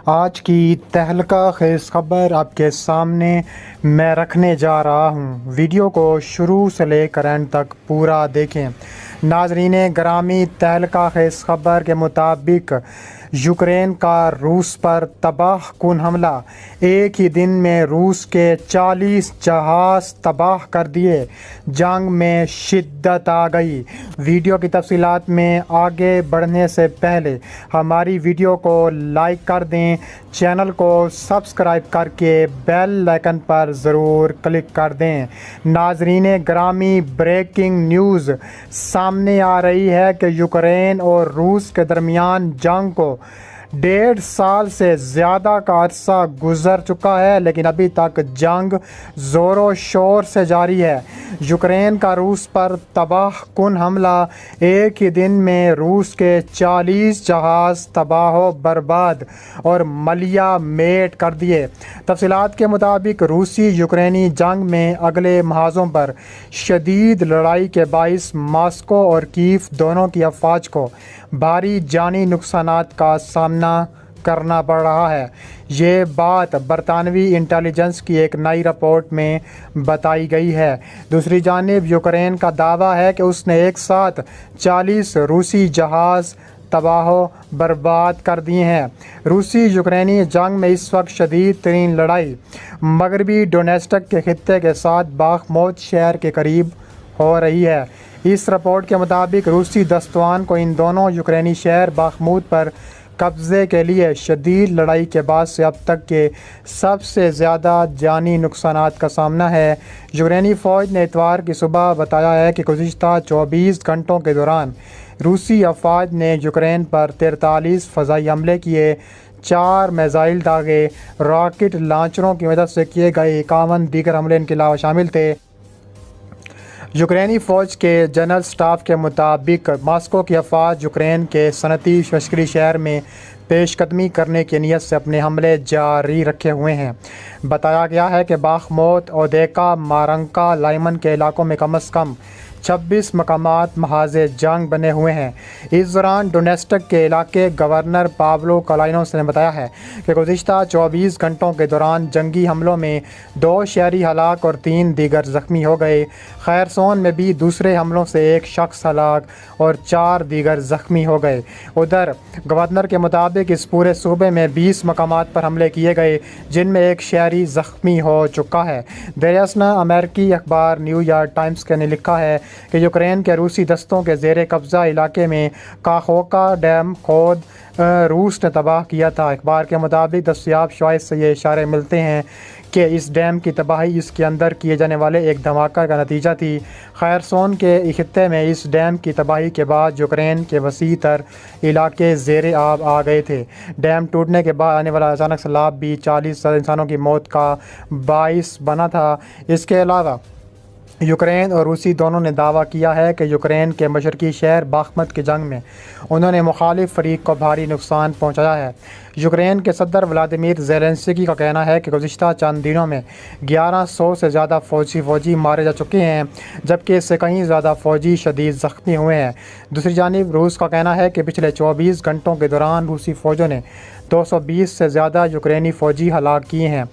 آج کی تہلکہ خیز خبر آپ کے سامنے میں رکھنے جا رہا ہوں۔ ویڈیو کو شروع سے لے کر اینڈ تک پورا دیکھیں۔ ناظرین گرامی، تہلکہ خیز خبر کے مطابق یوکرین کا روس پر تباہ کن حملہ، ایک ہی دن میں روس کے 40 جہاز تباہ کر دیے، جنگ میں شدت آ گئی۔ ویڈیو کی تفصیلات میں آگے بڑھنے سے پہلے ہماری ویڈیو کو لائک کر دیں، چینل کو سبسکرائب کر کے بیل آئکن پر ضرور کلک کر دیں۔ ناظرین گرامی، بریکنگ نیوز سامنے آ رہی ہے کہ یوکرین اور روس کے درمیان جنگ کو 1.5 سال سے زیادہ کا عرصہ گزر چکا ہے، لیکن ابھی تک جنگ زور و شور سے جاری ہے۔ یوکرین کا روس پر تباہ کن حملہ، ایک ہی دن میں روس کے 40 جہاز تباہ و برباد اور ملیہ میٹ کر دیے۔ تفصیلات کے مطابق روسی یوکرینی جنگ میں اگلے محاذوں پر شدید لڑائی کے باعث ماسکو اور کیف دونوں کی افواج کو بھاری جانی نقصانات کا سامنا کرنا پڑ رہا ہے۔ یہ بات برطانوی انٹیلیجنس کی ایک نئی رپورٹ میں بتائی گئی ہے۔ دوسری جانب یوکرین کا دعویٰ ہے کہ اس نے ایک ساتھ 40 روسی جہاز تباہ و برباد کر دیے ہیں۔ روسی یوکرینی جنگ میں اس وقت شدید ترین لڑائی مغربی ڈونیٹسک کے خطے کے ساتھ باخموت شہر کے قریب ہو رہی ہے۔ اس رپورٹ کے مطابق روسی دستوان کو ان دونوں یوکرینی شہر باخموت پر قبضے کے لیے شدید لڑائی کے بعد سے اب تک کے سب سے زیادہ جانی نقصانات کا سامنا ہے۔ یوکرینی فوج نے اتوار کی صبح بتایا ہے کہ گزشتہ 24 گھنٹوں کے دوران روسی افواج نے یوکرین پر 43 فضائی حملے کیے، 4 میزائل داغے، راکٹ لانچروں کی مدد سے کیے گئے 51 دیگر حملے ان کے علاوہ شامل تھے۔ یوکرینی فوج کے جنرل اسٹاف کے مطابق ماسکو کی افواج یوکرین کے صنعتی لشکری شہر میں پیش قدمی کرنے کی نیت سے اپنے حملے جاری رکھے ہوئے ہیں۔ بتایا گیا ہے کہ باخموت، اودیکا، مارنکا، لائمن کے علاقوں میں کم از کم 26 مقامات محاذ جنگ بنے ہوئے ہیں۔ اس دوران ڈونیٹسک کے علاقے گورنر پاولو کلائنوس نے بتایا ہے کہ گزشتہ 24 گھنٹوں کے دوران جنگی حملوں میں 2 شہری ہلاک اور 3 دیگر زخمی ہو گئے۔ خیرسون میں بھی دوسرے حملوں سے 1 شخص ہلاک اور 4 دیگر زخمی ہو گئے۔ ادھر گورنر کے مطابق اس پورے صوبے میں 20 مقامات پر حملے کیے گئے، جن میں 1 شہری زخمی ہو چکا ہے۔ دیراسنا امریکی اخبار نیو یارک ٹائمز نے لکھا ہے کہ یوکرین کے روسی دستوں کے زیر قبضہ علاقے میں کاخوکا ڈیم خود روس نے تباہ کیا تھا۔ اخبار کے مطابق دستیاب شواہد سے یہ اشارے ملتے ہیں کہ اس ڈیم کی تباہی اس کے اندر کیے جانے والے ایک دھماکہ کا نتیجہ تھی۔ خیرسون کے خطے میں اس ڈیم کی تباہی کے بعد یوکرین کے وسیع تر علاقے زیر آب آ گئے تھے۔ ڈیم ٹوٹنے کے بعد آنے والا اچانک سیلاب بھی 40 انسانوں کی موت کا باعث بنا تھا۔ اس کے علاوہ یوکرین اور روسی دونوں نے دعویٰ کیا ہے کہ یوکرین کے مشرقی شہر باخمت کی جنگ میں انہوں نے مخالف فریق کو بھاری نقصان پہنچایا ہے۔ یوکرین کے صدر ولادیمیر زیلنسکی کا کہنا ہے کہ گزشتہ چند دنوں میں 1100 سے زیادہ فوجی مارے جا چکے ہیں، جبکہ اس سے کہیں زیادہ فوجی شدید زخمی ہوئے ہیں۔ دوسری جانب روس کا کہنا ہے کہ پچھلے 24 گھنٹوں کے دوران روسی فوجوں نے 220 سے زیادہ یوکرینی فوجی ہلاک کیے ہیں۔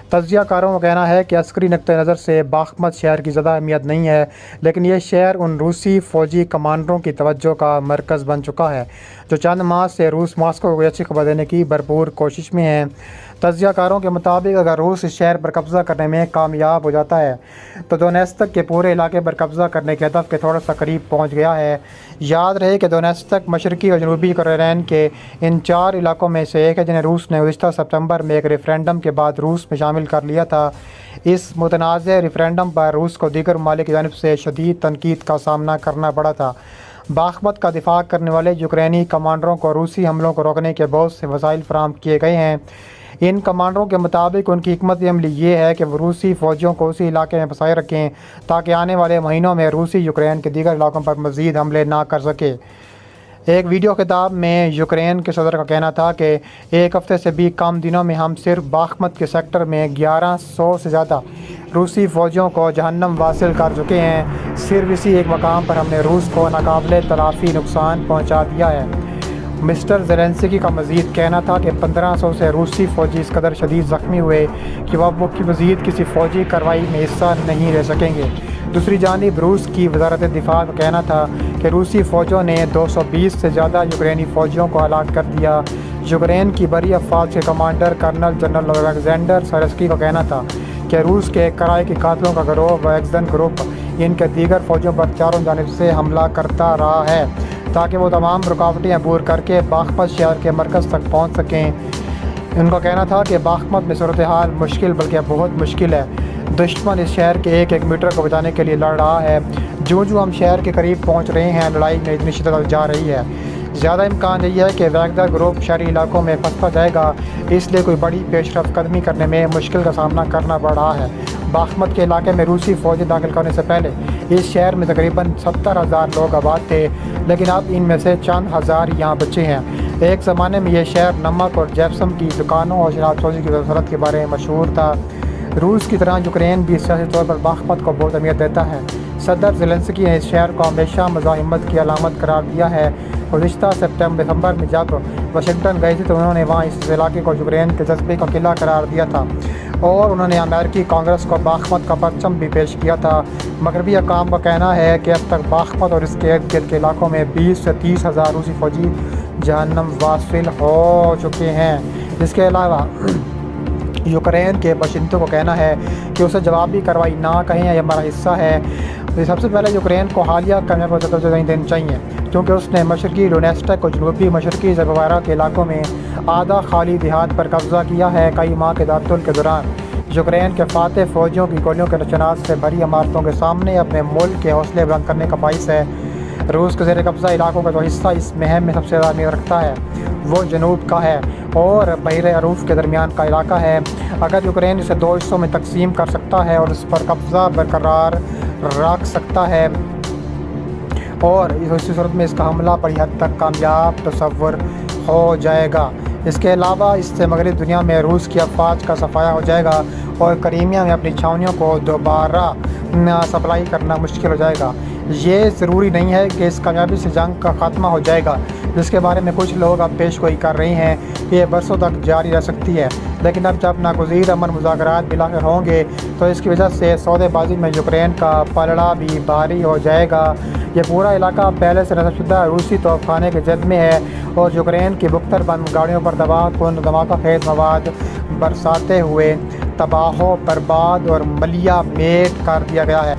تجزیہ کاروں کا کہنا ہے کہ عسکری نقطہ نظر سے باخمت شہر کی زیادہ اہمیت نہیں ہے، لیکن یہ شہر ان روسی فوجی کمانڈروں کی توجہ کا مرکز بن چکا ہے جو چند ماہ سے روس ماسکو کو اچھی خبر دینے کی بھرپور کوشش میں ہیں۔ تجزیہ کاروں کے مطابق اگر روس اس شہر پر قبضہ کرنے میں کامیاب ہو جاتا ہے تو ڈونیٹسک کے پورے علاقے پر قبضہ کرنے کے ہدف کے تھوڑا سا قریب پہنچ گیا ہے۔ یاد رہے کہ ڈونیٹسک مشرقی اور جنوبی یوکرین کے ان 4 علاقوں میں سے ایک ہے جنہیں روس نے گزشتہ ستمبر میں ایک ریفرینڈم کے بعد روس میں شامل کر لیا تھا۔ اس متنازع ریفرینڈم پر روس کو دیگر ممالک کی جانب سے شدید تنقید کا سامنا کرنا پڑا تھا۔ باخمت کا دفاع کرنے والے یوکرینی کمانڈروں کو روسی حملوں کو روکنے کے بہت سے وسائل فراہم کیے گئے ہیں۔ ان کمانڈروں کے مطابق ان کی حکمت عملی یہ ہے کہ وہ روسی فوجیوں کو اسی علاقے میں پھنسائے رکھیں تاکہ آنے والے مہینوں میں روسی یوکرین کے دیگر علاقوں پر مزید حملے نہ کر سکے۔ ایک ویڈیو خطاب میں یوکرین کے صدر کا کہنا تھا کہ 1 ہفتے سے بھی کم دنوں میں ہم صرف باخمت کے سیکٹر میں 1100 سے زیادہ روسی فوجیوں کو جہنم واصل کر چکے ہیں۔ صرف اسی ایک مقام پر ہم نے روس کو ناقابل تلافی نقصان پہنچا دیا ہے۔ مسٹر زیلنسکی کا مزید کہنا تھا کہ 1500 سے روسی فوجی اس قدر شدید زخمی ہوئے کہ وہ مزید کسی فوجی کارروائی میں حصہ نہیں لے سکیں گے۔ دوسری جانب روس کی وزارت دفاع کا کہنا تھا کہ روسی فوجوں نے 220 سے زیادہ یوکرینی فوجیوں کو ہلاک کر دیا۔ یوکرین کی بری افواج کے کمانڈر کرنل جنرل الیگزینڈر سائرسکی کا کہنا تھا کہ روس کے کرائے کے قاتلوں کا گروہ ویگزن گروپ ان کے دیگر فوجوں پر چاروں جانب سے حملہ کرتا رہا ہے تاکہ وہ تمام رکاوٹیں عبور کر کے باخمت شہر کے مرکز تک پہنچ سکیں۔ ان کا کہنا تھا کہ باخمت میں صورتحال مشکل بلکہ بہت مشکل ہے۔ دشمن اس شہر کے ایک ایک میٹر کو بچانے کے لیے لڑ رہا ہے۔ جو ہم شہر کے قریب پہنچ رہے ہیں لڑائی میں اتنی شدت جا رہی ہے، زیادہ امکان یہی ہے کہ ویگنر گروپ شہری علاقوں میں پھنستا جائے گا، اس لیے کوئی بڑی پیش رفت قدمی کرنے میں مشکل کا سامنا کرنا پڑ رہا ہے۔ باخمت کے علاقے میں روسی فوجیں داخل کرنے سے پہلے اس شہر میں تقریباً 70,000 لوگ آباد تھے، لیکن اب ان میں سے چند ہزار یہاں بچے ہیں۔ ایک زمانے میں یہ شہر نمک اور جیپسم کی دکانوں اور شراب سوزی کی صنعت کے بارے میں مشہور تھا۔ روس کی طرح یوکرین بھی سیاسی طور پر باخمت کو بہت اہمیت دیتا ہے۔ صدر زیلنسکی نے اس شہر کو ہمیشہ مزاحمت کی علامت قرار دیا ہے۔ گزشتہ دسمبر میں جب واشنگٹن گئے تھے تو انہوں نے وہاں اس علاقے کو یوکرین کے جذبے کا قلعہ قرار دیا تھا اور انہوں نے امریکی کانگریس کو باخمت کا پرچم بھی پیش کیا تھا۔ مغربی حکام کا کہنا ہے کہ اب تک باخمت اور اس کے ارد گرد کے علاقوں میں 20 سے 30 ہزار روسی فوجی جہنم واصل ہو چکے ہیں۔ اس کے علاوہ یوکرین کے باشندوں کو کہنا ہے کہ اسے جوابی کارروائی نہ کہیں، یہ ہمارا حصہ ہے۔ سب سے پہلے یوکرین کو حالیہ کامیابی کو توجہ نہیں دینی چاہیے کیونکہ اس نے مشرقی ڈونیٹسک اور جنوبی مشرقی زپوریژھیا کے علاقوں میں آدھا خالی دیہات پر قبضہ کیا ہے۔ کئی ماہ کے تعطل کے دوران یوکرین کے فاتح فوجیوں کی گولیوں کے نشانات سے بھری عمارتوں کے سامنے اپنے ملک کے حوصلے بلند کرنے کا باعث ہے۔ روس کے زیر قبضہ علاقوں کا جو حصہ اس مہم میں سب سے زیادہ اہمیت رکھتا ہے وہ جنوب کا ہے اور بحیرہ عروف کے درمیان کا علاقہ ہے۔ اگر یوکرین اسے 2 حصوں میں تقسیم کر سکتا ہے اور اس پر قبضہ برقرار رکھ سکتا ہے اور اسی صورت میں اس کا حملہ بڑی حد تک کامیاب تصور ہو جائے گا۔ اس کے علاوہ اس سے مغربی دنیا میں روس کی افواج کا صفایا ہو جائے گا اور کریمیا میں اپنی چھاؤنیوں کو دوبارہ سپلائی کرنا مشکل ہو جائے گا۔ یہ ضروری نہیں ہے کہ اس کامیابی سے جنگ کا خاتمہ ہو جائے گا، جس کے بارے میں کچھ لوگ اب پیش گوئی کر رہے ہیں کہ یہ برسوں تک جاری رہ سکتی ہے، لیکن اب جب ناگزیر امن مذاکرات بالآخر ہوں گے تو اس کی وجہ سے سودے بازی میں یوکرین کا پلڑا بھی بھاری ہو جائے گا۔ یہ پورا علاقہ پہلے سے نصب شدہ روسی توپ خانے کے زد میں ہے اور یوکرین کی بختر بند گاڑیوں پر دھماکہ خیز مواد برساتے ہوئے تباہ و برباد اور ملیہ میٹ کر دیا گیا ہے۔